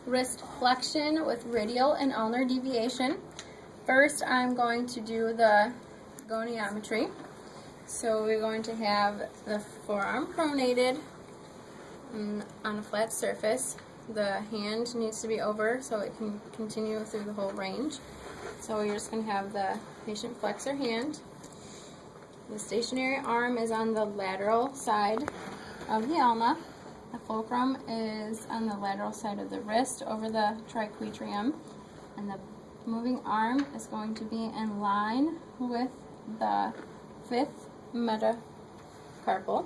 wrist flexion with radial and ulnar deviation. First, I'm going to do the goniometry. So we're going to have the forearm pronated on a flat surface. The hand needs to be over so it can continue through the whole range. So you're just going to have the patient flex their hand. The stationary arm is on the lateral side of the ulna. The fulcrum is on the lateral side of the wrist over the triquetrum. And the moving arm is going to be in line with the 5th metacarpal.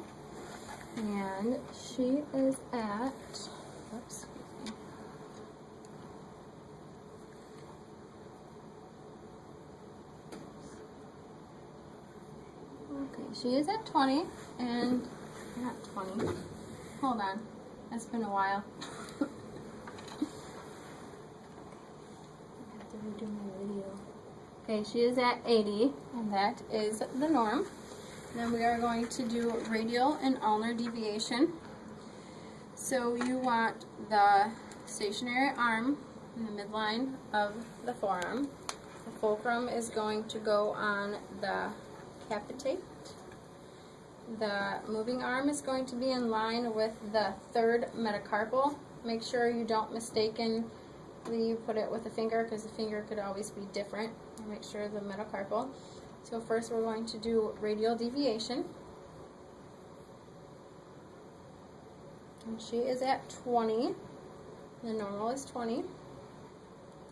And she is at, oops, okay, she is at 20 and not 20. Hold on, that's been a while. I have to redo my video. Okay, she is at 80, and that is the norm. Then we are going to do radial and ulnar deviation. So you want the stationary arm in the midline of the forearm. The fulcrum is going to go on the capitate. The moving arm is going to be in line with the 3rd metacarpal. Make sure you don't mistakenly put it with a finger, because the finger could always be different. Make sure the metacarpal. So first we're going to do radial deviation. And she is at 20. The normal is 20.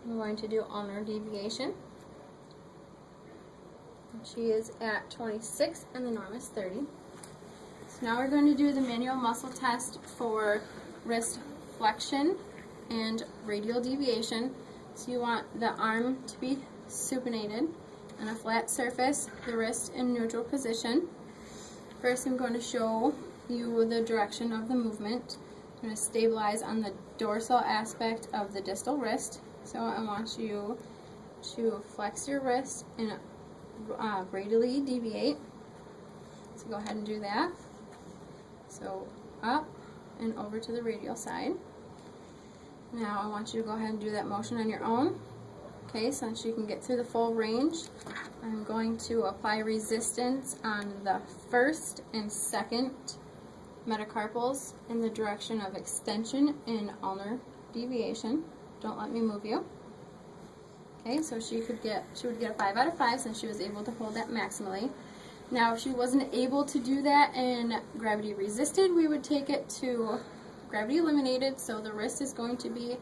We're going to do ulnar deviation. And she is at 26, and the norm is 30. So now we're going to do the manual muscle test for wrist flexion and radial deviation. So you want the arm to be supinated on a flat surface, the wrist in neutral position. First I'm going to show you the direction of the movement. I'm going to stabilize on the dorsal aspect of the distal wrist. So I want you to flex your wrist and radially deviate. So go ahead and do that. So up and over to the radial side. Now I want you to go ahead and do that motion on your own. Okay, so that you can get through the full range, I'm going to apply resistance on the 1st and 2nd metacarpals in the direction of extension and ulnar deviation. Don't let me move you. Okay, so she would get a 5 out of 5 since she was able to hold that maximally. Now if she wasn't able to do that and gravity resisted, we would take it to gravity eliminated, so the wrist is going to be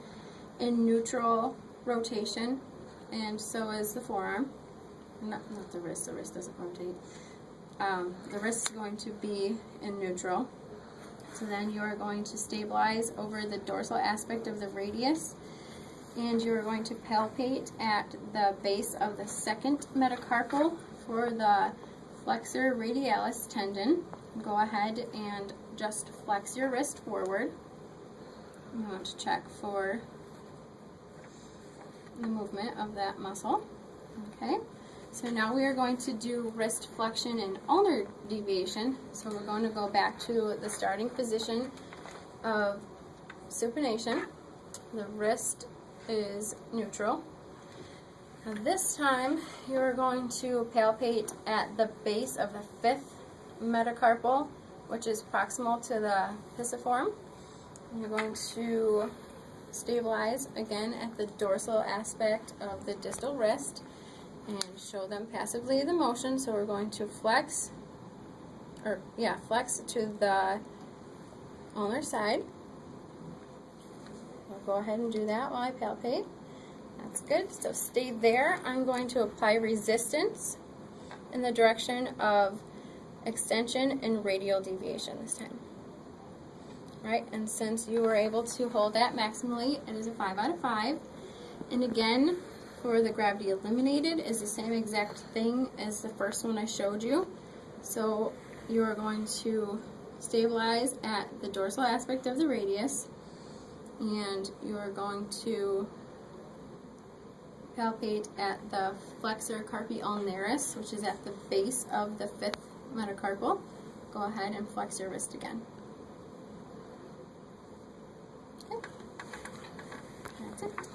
in neutral rotation, and so is the forearm. Not the wrist doesn't rotate. The wrist is going to be in neutral. So then you are going to stabilize over the dorsal aspect of the radius, and you are going to palpate at the base of the 2nd metacarpal for the flexor radialis tendon. Go ahead and just flex your wrist forward. You want to check for the movement of that muscle. Okay, so now we are going to do wrist flexion and ulnar deviation. So we're going to go back to the starting position of supination. The wrist is neutral. Now this time you are going to palpate at the base of the 5th metacarpal, which is proximal to the pisiform. You're going to stabilize again at the dorsal aspect of the distal wrist and show them passively the motion. So we're going to flex to the ulnar side. I'll go ahead and do that while I palpate. That's good. So stay there. I'm going to apply resistance in the direction of extension and radial deviation this time. Right, and since you were able to hold that maximally, it is a 5 out of 5. And again, for the gravity eliminated is the same exact thing as the first one I showed you. So you are going to stabilize at the dorsal aspect of the radius, and you are going to palpate at the flexor carpi ulnaris, which is at the base of the 5th metacarpal. Go ahead and flex your wrist again. Okay. it.